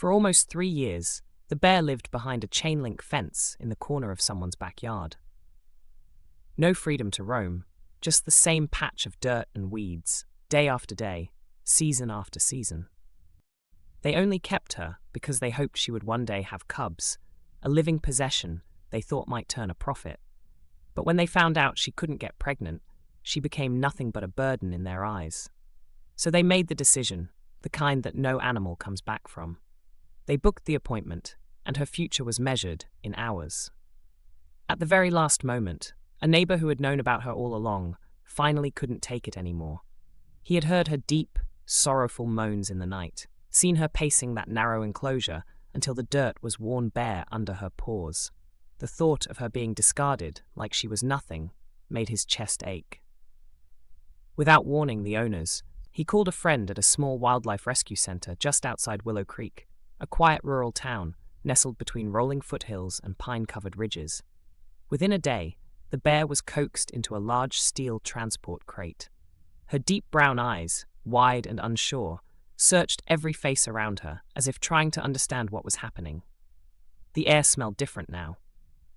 For almost 3 years, the bear lived behind a chain-link fence in the corner of someone's backyard. No freedom to roam, just the same patch of dirt and weeds, day after day, season after season. They only kept her because they hoped she would one day have cubs, a living possession they thought might turn a profit. But when they found out she couldn't get pregnant, she became nothing but a burden in their eyes. So they made the decision, the kind that no animal comes back from. They booked the appointment, and her future was measured in hours. At the very last moment, a neighbor who had known about her all along finally couldn't take it anymore. He had heard her deep, sorrowful moans in the night, seen her pacing that narrow enclosure until the dirt was worn bare under her paws. The thought of her being discarded like she was nothing made his chest ache. Without warning the owners, he called a friend at a small wildlife rescue center just outside Willow Creek, a quiet rural town nestled between rolling foothills and pine-covered ridges. Within a day, the bear was coaxed into a large steel transport crate. Her deep brown eyes, wide and unsure, searched every face around her as if trying to understand what was happening. The air smelled different now,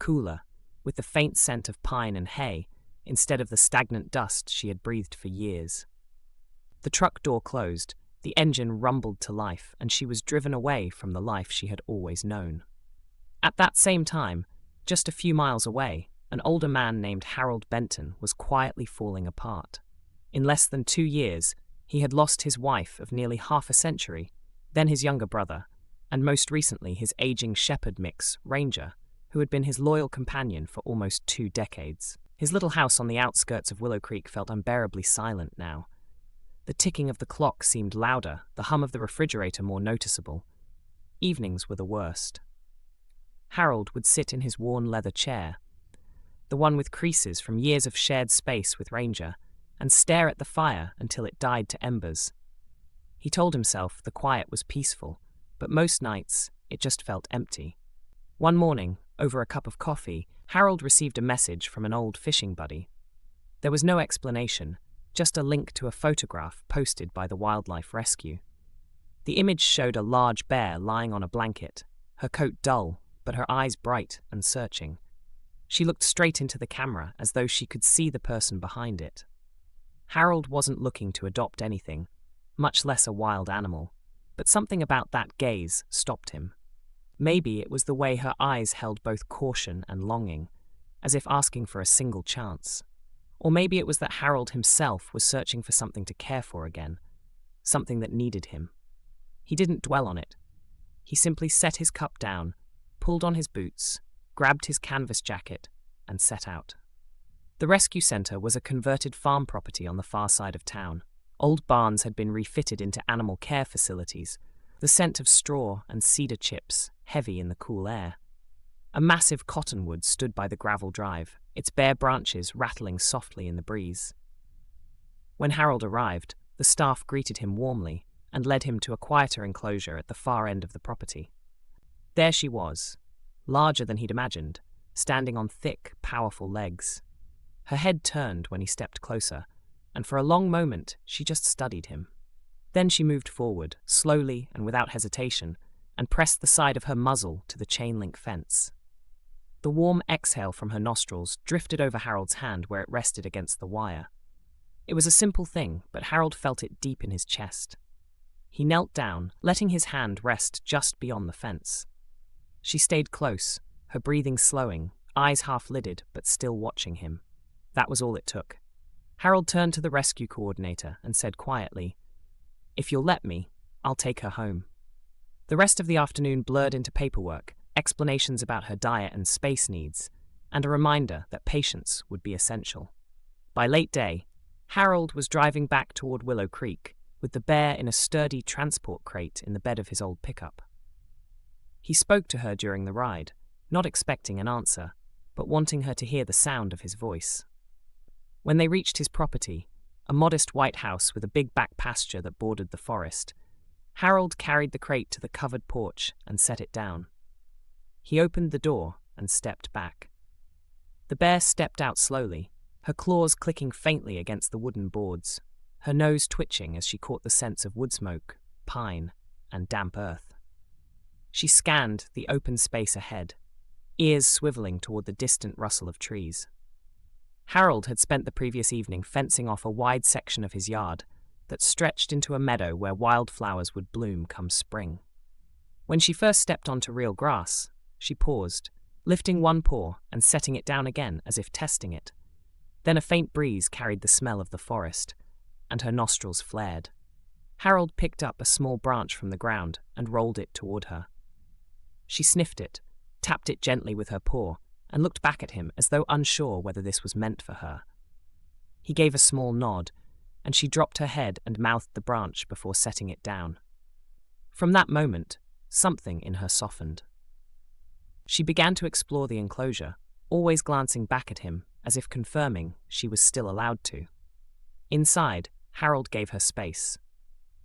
cooler, with the faint scent of pine and hay instead of the stagnant dust she had breathed for years. The truck door closed, the engine rumbled to life, and she was driven away from the life she had always known. At that same time, just a few miles away, an older man named Harold Benton was quietly falling apart. In less than 2 years, he had lost his wife of nearly half a century, then his younger brother, and most recently his aging shepherd mix, Ranger, who had been his loyal companion for almost 2 decades. His little house on the outskirts of Willow Creek felt unbearably silent now. The ticking of the clock seemed louder, the hum of the refrigerator more noticeable. Evenings were the worst. Harold would sit in his worn leather chair, the one with creases from years of shared space with Ranger, and stare at the fire until it died to embers. He told himself the quiet was peaceful, but most nights it just felt empty. One morning, over a cup of coffee, Harold received a message from an old fishing buddy. There was no explanation, just a link to a photograph posted by the wildlife rescue. The image showed a large bear lying on a blanket, her coat dull, but her eyes bright and searching. She looked straight into the camera as though she could see the person behind it. Harold wasn't looking to adopt anything, much less a wild animal, but something about that gaze stopped him. Maybe it was the way her eyes held both caution and longing, as if asking for a single chance. Or maybe it was that Harold himself was searching for something to care for again, something that needed him. He didn't dwell on it. He simply set his cup down, pulled on his boots, grabbed his canvas jacket, and set out. The rescue center was a converted farm property on the far side of town. Old barns had been refitted into animal care facilities, the scent of straw and cedar chips heavy in the cool air. A massive cottonwood stood by the gravel drive, its bare branches rattling softly in the breeze. When Harold arrived, the staff greeted him warmly and led him to a quieter enclosure at the far end of the property. There she was, larger than he'd imagined, standing on thick, powerful legs. Her head turned when he stepped closer, and for a long moment she just studied him. Then she moved forward, slowly and without hesitation, and pressed the side of her muzzle to the chain-link fence. The warm exhale from her nostrils drifted over Harold's hand where it rested against the wire. It was a simple thing, but Harold felt it deep in his chest. He knelt down, letting his hand rest just beyond the fence. She stayed close, her breathing slowing, eyes half-lidded but still watching him. That was all it took. Harold turned to the rescue coordinator and said quietly, "If you'll let me, I'll take her home." The rest of the afternoon blurred into paperwork, explanations about her diet and space needs, and a reminder that patience would be essential. By late day, Harold was driving back toward Willow Creek, with the bear in a sturdy transport crate in the bed of his old pickup. He spoke to her during the ride, not expecting an answer, but wanting her to hear the sound of his voice. When they reached his property, a modest white house with a big back pasture that bordered the forest, Harold carried the crate to the covered porch and set it down. He opened the door and stepped back. The bear stepped out slowly, her claws clicking faintly against the wooden boards, her nose twitching as she caught the scents of wood smoke, pine, and damp earth. She scanned the open space ahead, ears swiveling toward the distant rustle of trees. Harold had spent the previous evening fencing off a wide section of his yard that stretched into a meadow where wildflowers would bloom come spring. When she first stepped onto real grass, she paused, lifting one paw and setting it down again as if testing it. Then a faint breeze carried the smell of the forest, and her nostrils flared. Harold picked up a small branch from the ground and rolled it toward her. She sniffed it, tapped it gently with her paw, and looked back at him as though unsure whether this was meant for her. He gave a small nod, and she dropped her head and mouthed the branch before setting it down. From that moment, something in her softened. She began to explore the enclosure, always glancing back at him as if confirming she was still allowed to. Inside, Harold gave her space.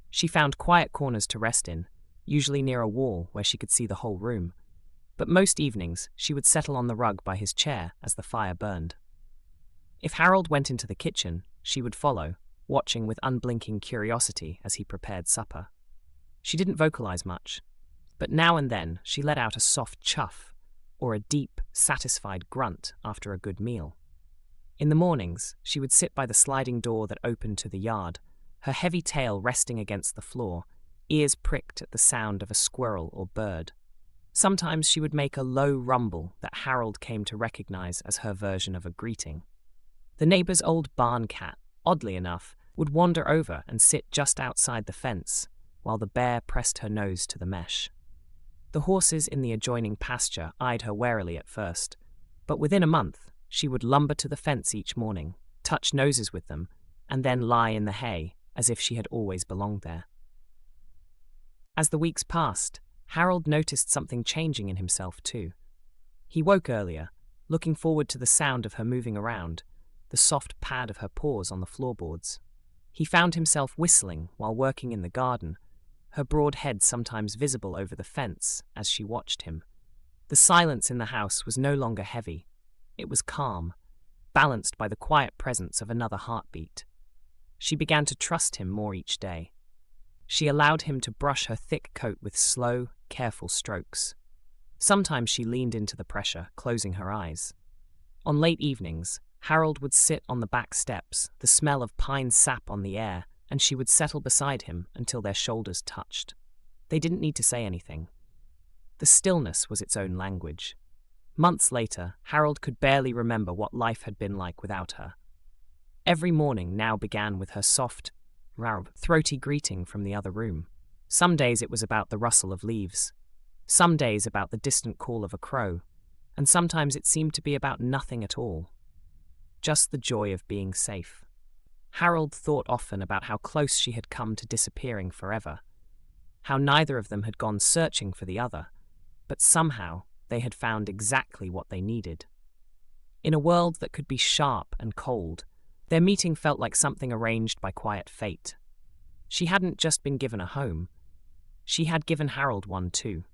She found quiet corners to rest in, usually near a wall where she could see the whole room, but most evenings she would settle on the rug by his chair as the fire burned. If Harold went into the kitchen, she would follow, watching with unblinking curiosity as he prepared supper. She didn't vocalize much, but now and then she let out a soft chuff or a deep, satisfied grunt after a good meal. In the mornings, she would sit by the sliding door that opened to the yard, her heavy tail resting against the floor, ears pricked at the sound of a squirrel or bird. Sometimes she would make a low rumble that Harold came to recognize as her version of a greeting. The neighbor's old barn cat, oddly enough, would wander over and sit just outside the fence, while the bear pressed her nose to the mesh. The horses in the adjoining pasture eyed her warily at first, but within a month, she would lumber to the fence each morning, touch noses with them, and then lie in the hay as if she had always belonged there. As the weeks passed, Harold noticed something changing in himself too. He woke earlier, looking forward to the sound of her moving around, the soft pad of her paws on the floorboards. He found himself whistling while working in the garden, her broad head sometimes visible over the fence as she watched him. The silence in the house was no longer heavy. It was calm, balanced by the quiet presence of another heartbeat. She began to trust him more each day. She allowed him to brush her thick coat with slow, careful strokes. Sometimes she leaned into the pressure, closing her eyes. On late evenings, Harold would sit on the back steps, the smell of pine sap on the air, and she would settle beside him until their shoulders touched. They didn't need to say anything. The stillness was its own language. Months later, Harold could barely remember what life had been like without her. Every morning now began with her soft, throaty greeting from the other room. Some days it was about the rustle of leaves, some days about the distant call of a crow, and sometimes it seemed to be about nothing at all. Just the joy of being safe. Harold thought often about how close she had come to disappearing forever, how neither of them had gone searching for the other, but somehow they had found exactly what they needed. In a world that could be sharp and cold, their meeting felt like something arranged by quiet fate. She hadn't just been given a home, she had given Harold one too.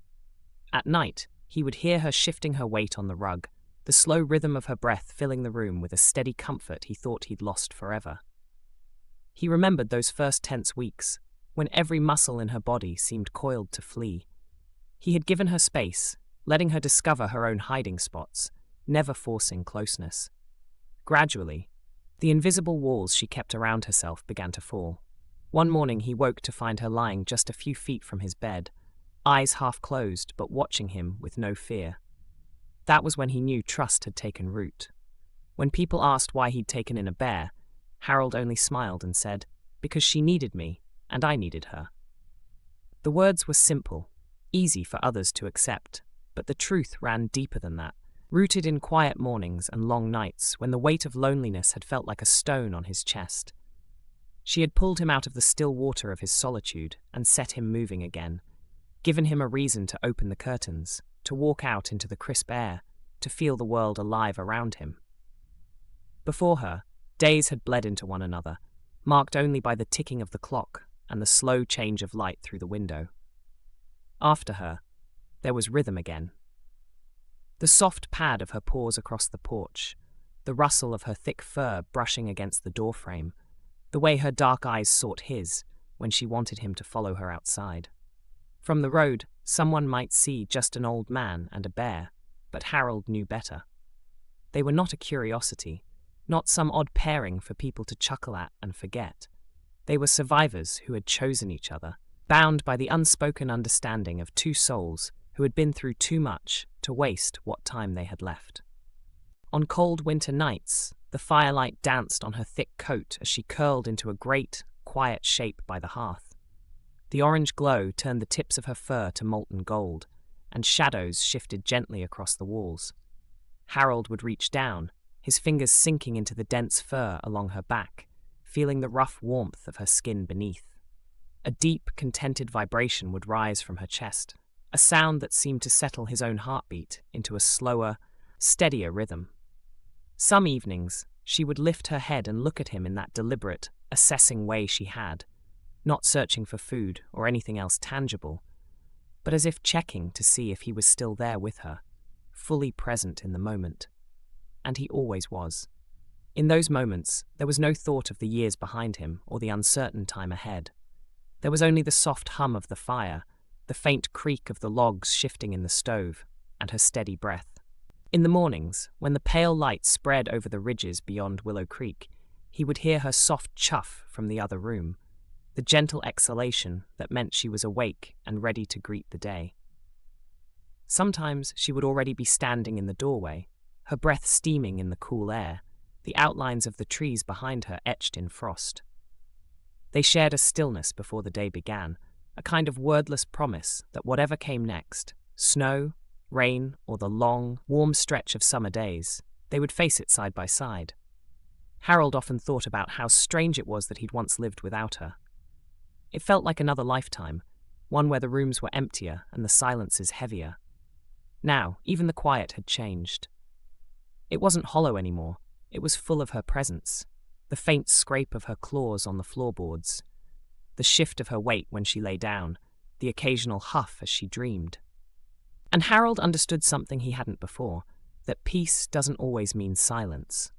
At night, he would hear her shifting her weight on the rug, the slow rhythm of her breath filling the room with a steady comfort he thought he'd lost forever. He remembered those first tense weeks, when every muscle in her body seemed coiled to flee. He had given her space, letting her discover her own hiding spots, never forcing closeness. Gradually, the invisible walls she kept around herself began to fall. One morning he woke to find her lying just a few feet from his bed, eyes half closed but watching him with no fear. That was when he knew trust had taken root. When people asked why he'd taken in a bear, Harold only smiled and said, "Because she needed me, and I needed her." The words were simple, easy for others to accept, but the truth ran deeper than that, rooted in quiet mornings and long nights when the weight of loneliness had felt like a stone on his chest. She had pulled him out of the still water of his solitude and set him moving again, given him a reason to open the curtains, to walk out into the crisp air, to feel the world alive around him. Before her, days had bled into one another, marked only by the ticking of the clock and the slow change of light through the window. After her, there was rhythm again. The soft pad of her paws across the porch, the rustle of her thick fur brushing against the doorframe, the way her dark eyes sought his when she wanted him to follow her outside. From the road, Someone might see just an old man and a bear, but Harold knew better. They were not a curiosity, not some odd pairing for people to chuckle at and forget. They were survivors who had chosen each other, bound by the unspoken understanding of two souls who had been through too much to waste what time they had left. On cold winter nights, the firelight danced on her thick coat as she curled into a great, quiet shape by the hearth. The orange glow turned the tips of her fur to molten gold, and shadows shifted gently across the walls. Harold would reach down, his fingers sinking into the dense fur along her back, feeling the rough warmth of her skin beneath. A deep, contented vibration would rise from her chest, a sound that seemed to settle his own heartbeat into a slower, steadier rhythm. Some evenings, she would lift her head and look at him in that deliberate, assessing way she had, not searching for food or anything else tangible, but as if checking to see if he was still there with her, fully present in the moment. And he always was. In those moments, there was no thought of the years behind him or the uncertain time ahead. There was only the soft hum of the fire, the faint creak of the logs shifting in the stove, and her steady breath. In the mornings, when the pale light spread over the ridges beyond Willow Creek, he would hear her soft chuff from the other room, the gentle exhalation that meant she was awake and ready to greet the day. Sometimes she would already be standing in the doorway, her breath steaming in the cool air, the outlines of the trees behind her etched in frost. They shared a stillness before the day began, a kind of wordless promise that whatever came next, snow, rain, or the long, warm stretch of summer days, they would face it side by side. Harold often thought about how strange it was that he'd once lived without her. It felt like another lifetime, one where the rooms were emptier and the silences heavier. Now, even the quiet had changed. It wasn't hollow anymore, it was full of her presence, the faint scrape of her claws on the floorboards, the shift of her weight when she lay down, the occasional huff as she dreamed. And Harold understood something he hadn't before, that peace doesn't always mean silence.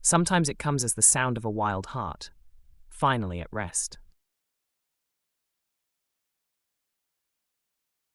Sometimes it comes as the sound of a wild heart, finally at rest.